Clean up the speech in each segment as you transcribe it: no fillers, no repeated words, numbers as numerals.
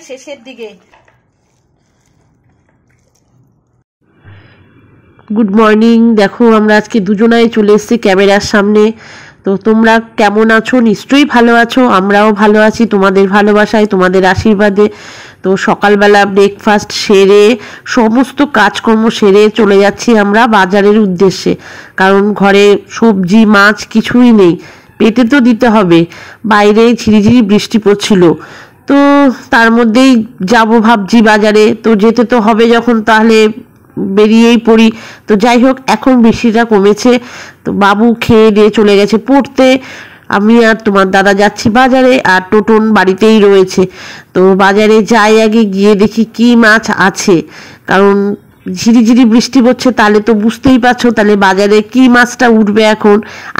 শেষের দিকে। Good morning. দেখো আমরা আজকে দুজনাই চলে এসেছি ক্যামেরার সামনে। তো তোমরা কেমন আছো? নিশ্চয়ই ভালো আছো, আমরাও ভালো আছি তোমাদের ভালোবাসায়, তোমাদের আশীর্বাদে। তো সকালবেলা ব্রেকফাস্ট সেরে সমস্ত কাজকর্ম সেরে চলে যাচ্ছি আমরা বাজারের উদ্দেশ্যে, কারণ ঘরে সবজি মাছ কিছুই নেই, পেটে তো দিতে হবে। বাইরে ঝিরিঝিরি বৃষ্টি পড়ছিল, তো তার মধ্যেই যাব ভাবছি বাজারে। তো যেতে তো হবে যখন, তাহলে বেরিয়েই পড়ি। তো যাই হোক, এখন বৃষ্টিটা কমেছে, তো বাবু খেয়ে দিয়ে চলে গেছে পড়তে, আমি আর তোমার দাদা যাচ্ছি বাজারে, আর টোটন বাড়িতেই রয়েছে। তো বাজারে যাই, আগে গিয়ে দেখি কি মাছ আছে, কারণ ঝিরিঝিরি বৃষ্টি পড়ছে, তাহলে তো বুঝতেই পারছো তাহলে বাজারে কি মাছটা উঠবে এখন।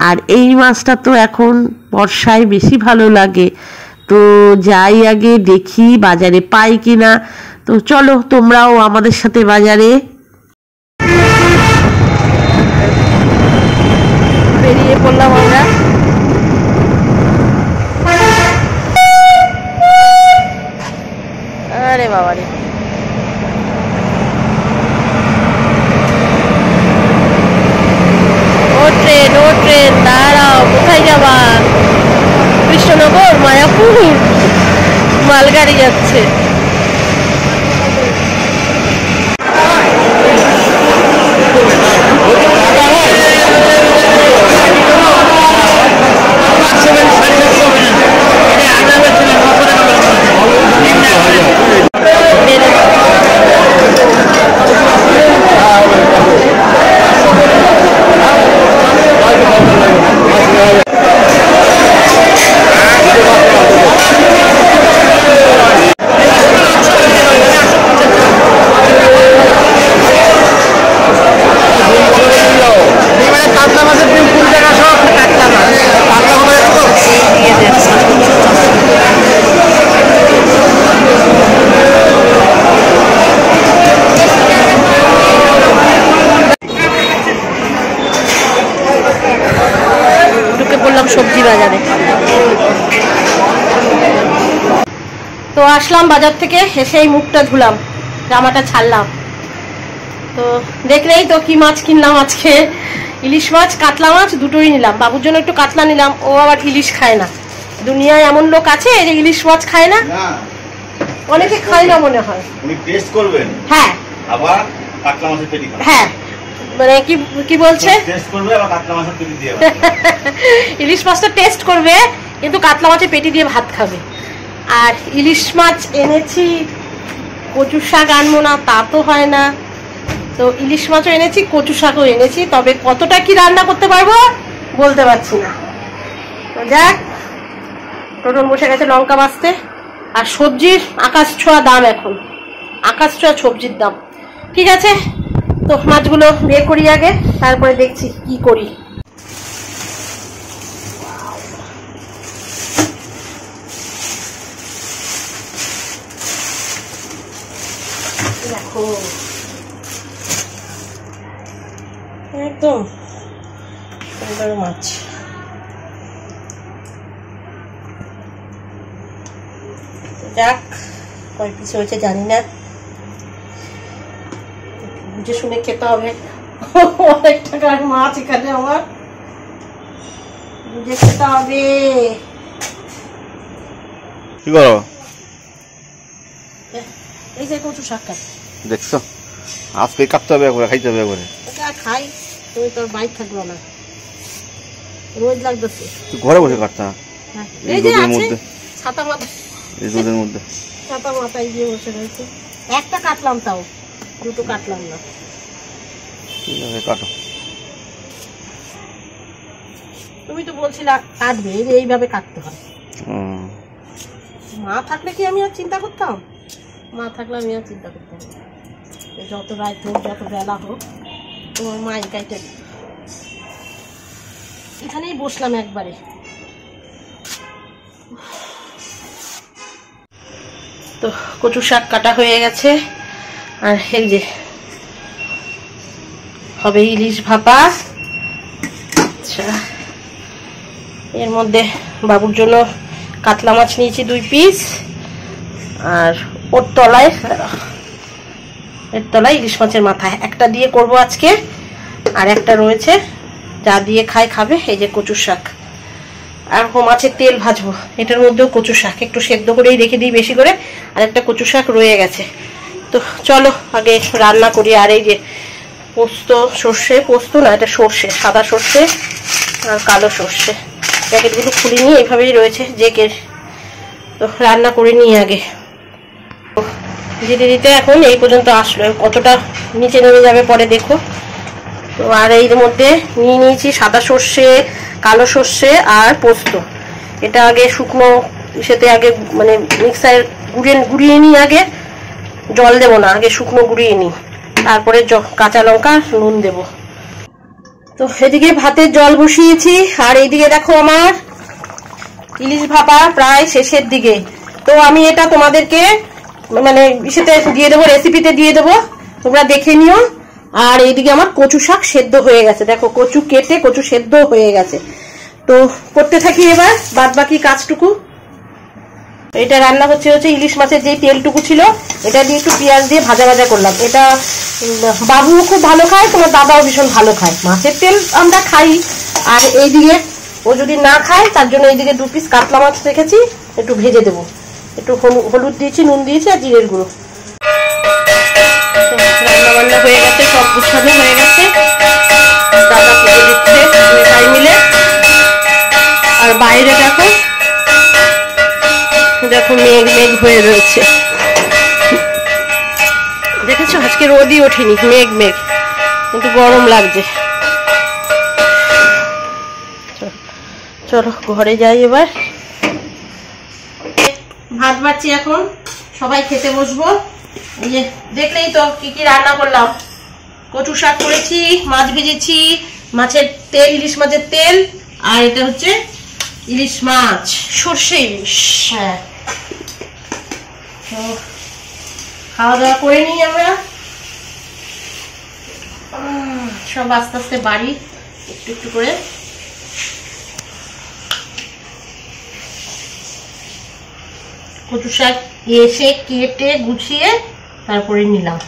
আর এই মাছটা তো এখন বর্ষায় বেশি ভালো লাগে। তো যাই আগে দেখি বাজারে পাই কিনা। তো চলো তোমরাও আমাদের সাথে বাজারে। বেরিয়ে পড়লাম আমরা। আরে বাবা রে, ও ট্রেন দাঁড়াও, কোথায় যাবা? কৃষ্ণনগর, মায়াপুর, মালগাড়ি যাচ্ছে। সবজি বাজারে তো আসলাম, বাজার থেকে এসেই মুখটা ধুলাম, জামাটা ছাড়লাম। তো দেখলেই তো কি মাছ কিনলাম আজকে। ইলিশ মাছ, কাতলা মাছ দুটোই নিলাম। বাবুর জন্য একটু কাতলা নিলাম, ও আবার ইলিশ খায় না। দুনিয়ায় এমন লোক আছে যে ইলিশ মাছ খায় না, অনেকে খায় না মনে হয়। টেস্ট করবেন? হ্যাঁ, আবার কাতলা মাছের পেটি খাবেন? হ্যাঁ, মানে কি বলছে, টেস্ট করবে আবার কাতলা মাছের পেটি দিয়ে। ইলিশ মাছটা টেস্ট করবে, কিন্তু কাতলা মাছের পেটি দিয়ে ভাত খাবে। আর ইলিশ মাছ এনেছি, কচু শাক আনবো না তা তো হয় না। তো ইলিশ মাছও এনেছি, কচু শাকও এনেছি, তবে কতটা কি রান্না করতে পারবো বলতে পারছি না। তো যাক, টোটন বসে গেছে লঙ্কা বাছতে। আর সবজির আকাশ ছোঁয়া দাম, এখন আকাশ ছোঁয়া সবজির দাম। ঠিক আছে, তো মাছগুলো বের করি আগে, তারপরে দেখছি কি করি। দেখো একদম সুন্দর মাছ। যাক, কয় পিস হয়েছে জানি না, বুঝে শুনে খেতে হবে। অনেক টাকার মাছ এখানে, আমার বুঝে খেতে হবে। কি করো? এই যে কচু শাক কাট, দেখছো আজকে কাটতে হবে, একবারে খাইতে হবে একবারে। এটা খাই, তুমি তোর বাইক থাকলো না, রোজ লাগতেছে। তুই ঘরে বসে কাটতা? এই যে আছে ছাতা মাথা, এই রোদের মধ্যে ছাতা মাথায় দিয়ে বসে রয়েছে। একটা কাটলাম, তাও দুটো কাটলাম না। ঠিক আছে, কাটো। তুমি তো বলছিলা কাটবে, এইভাবে কাটতে হয়। মা থাকলে কি আমি আর চিন্তা করতাম? মা থাকলে আমি আর চিন্তা করতাম না। যত রাত হোক, যত বেলা হোক, তোমার মা কাইটে দিত। এখানেই বসলাম একবারে। তো কচু শাক কাটা হয়ে গেছে, আর এই যে হবে ইলিশ ভাপা। আচ্ছা, এর মধ্যে বাবুর জন্য কাতলা মাছ নিয়েছি 2 পিস, আর ওর তলায় এর তলায় ইলিশ মাছের মাথা একটা দিয়ে করব আজকে, আর একটা রয়েছে যা দিয়ে খাবে। এই যে কচু শাক আর মাছের তেল ভাজবো, এটার মধ্যেও কচু শাক একটু সেদ্ধ করেই রেখে দিই বেশি করে, আর একটা কচু শাক রয়ে গেছে। তো চলো আগে রান্না করি। আর এই যে পোস্ত, সর্ষে পোস্ত না, এটা সর্ষে, সাদা সর্ষে আর কালো সর্ষে, প্যাকেটগুলো খুলে নিয়ে এইভাবেই রয়েছে জেকের। তো রান্না করে নিই আগে। দিতে দিতে এখন এই পর্যন্ত আসলো, কতটা নিচে নেমে যাবে পরে দেখো। তো আর এর মধ্যে নিয়ে নিয়েছি সাদা সর্ষে, কালো সর্ষে আর পোস্ত। এটা আগে শুকনো সেতে আগে মানে মিক্সার গুঁড়িয়ে নিই, আগে জল দেবো না, আগে শুকনো গুঁড়িয়ে নিই, তারপরে কাঁচা লঙ্কা নুন দেব। তো এদিকে ভাতের জল বসিয়েছি, আর এইদিকে দেখো আমার ইলিশ ভাপা প্রায় শেষের দিকে। তো আমি এটা তোমাদেরকে মানে ইসেতে দিয়ে দেবো, রেসিপিতে দিয়ে দেবো, তোমরা দেখে নিও। আর এইদিকে আমার কচু শাক সেদ্ধ হয়ে গেছে, দেখো কচু কেটে কচু সেদ্ধ হয়ে গেছে। তো করতে থাকি এবার বাদ বাকি কাজটুকু। এটা রান্না হচ্ছে ইলিশ মাছের যে তেলটুকু ছিল এটা দিয়ে একটু পেঁয়াজ দিয়ে ভাজা ভাজা করলাম। এটা বাবুও খুব ভালো খায়, তোমার দাদাও ভীষণ ভালো খায়। মাছের তেল আমরা খাই, আর এইদিকে ও যদি না খায় তার জন্য এইদিকে 2 পিস কাতলা মাছ রেখেছি, একটু ভেজে দেবো। একটু হলুদ দিয়েছি, নুন দিয়েছি আর জিরের গুঁড়ো। রান্না বান্না হয়ে গেছে, সব গুছানো হয়ে গেছে, দাদা পুজো দিচ্ছে সবাই মিলে। আর বাইরে দেখো দেখো মেঘ মেঘ হয়ে রয়েছে, দেখেছো আজকে রোদই ওঠেনি, মেঘ মেঘ, কিন্তু গরম লাগছে। চলো ঘরে যাই এবার। ভাত বাড়ছি এখন, সবাই খেতে বসবো। এই যে দেখলেই তো কি কি রান্না করলাম, কচু শাক করেছি, মাছ ভেজেছি, মাছের তেল, ইলিশ মাছের তেল, আর এটা হচ্ছে ইলিশ মাছ, সর্ষে ইলিশ। হ্যাঁ, তো খাওয়া দাওয়া করে নিই আমরা সব আস্তে আস্তে বাড়ি একটু একটু করে। কচু শাক এসে কেটে গুছিয়ে তারপরে নিলাম।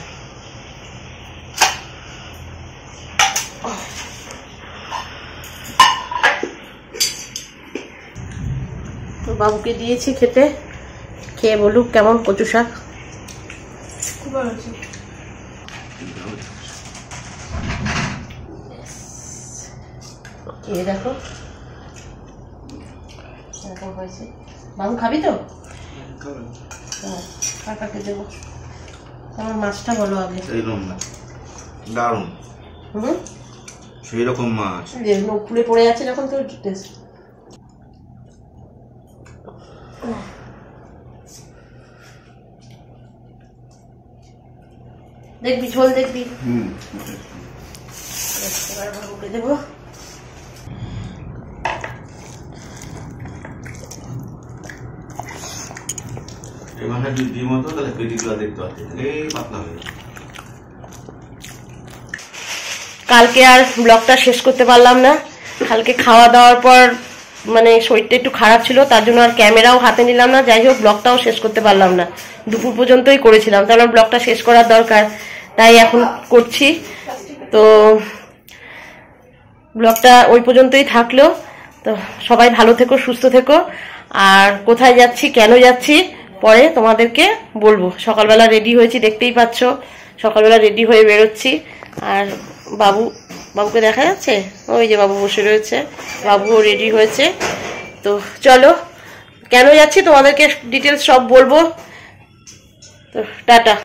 তো বাবুকে দিয়েছি খেতে, খেয়ে বলুক কেমন কচু শাক। খুব ভালো আছে। খেয়ে দেখো এরকম হয়েছে। বাবু খাবি তো? কাকাকে দেবো। আমার মাছটা বলো আগে। সেইরকম না, দারুণ। সেই রকম মাছ খুলে পড়ে আছে যখন তো টেস্ট। দেখবি ঝোল দেখবি। এবার বাবুকে দেবো। কালকে আর ব্লগটা শেষ করতে পারলাম না, কালকে খাওয়া দাওয়ার পর মানে শরীরটা একটু খারাপ ছিল, তার জন্য আর ক্যামেরাও হাতে নিলাম না। যাই হোক ব্লগটাও শেষ করতে পারলাম না, দুপুর পর্যন্তই করেছিলাম, তাহলে ব্লগটা শেষ করার দরকার, তাই এখন করছি। তো ব্লগটা ওই পর্যন্তই থাকলো। তো সবাই ভালো থেকো, সুস্থ থেকো। আর কোথায় যাচ্ছি, কেন যাচ্ছি, পরে তোমাদেরকে বলবো। সকালবেলা রেডি হয়েছি, দেখতেই পাচ্ছ, সকালবেলা রেডি হয়ে বেরোচ্ছি। আর বাবুকে দেখা যাচ্ছে, ওই যে বাবু বসে রয়েছে, বাবুও রেডি হয়েছে। তো চলো, কেন যাচ্ছি তোমাদেরকে ডিটেলস সব বলবো। তো টাটা।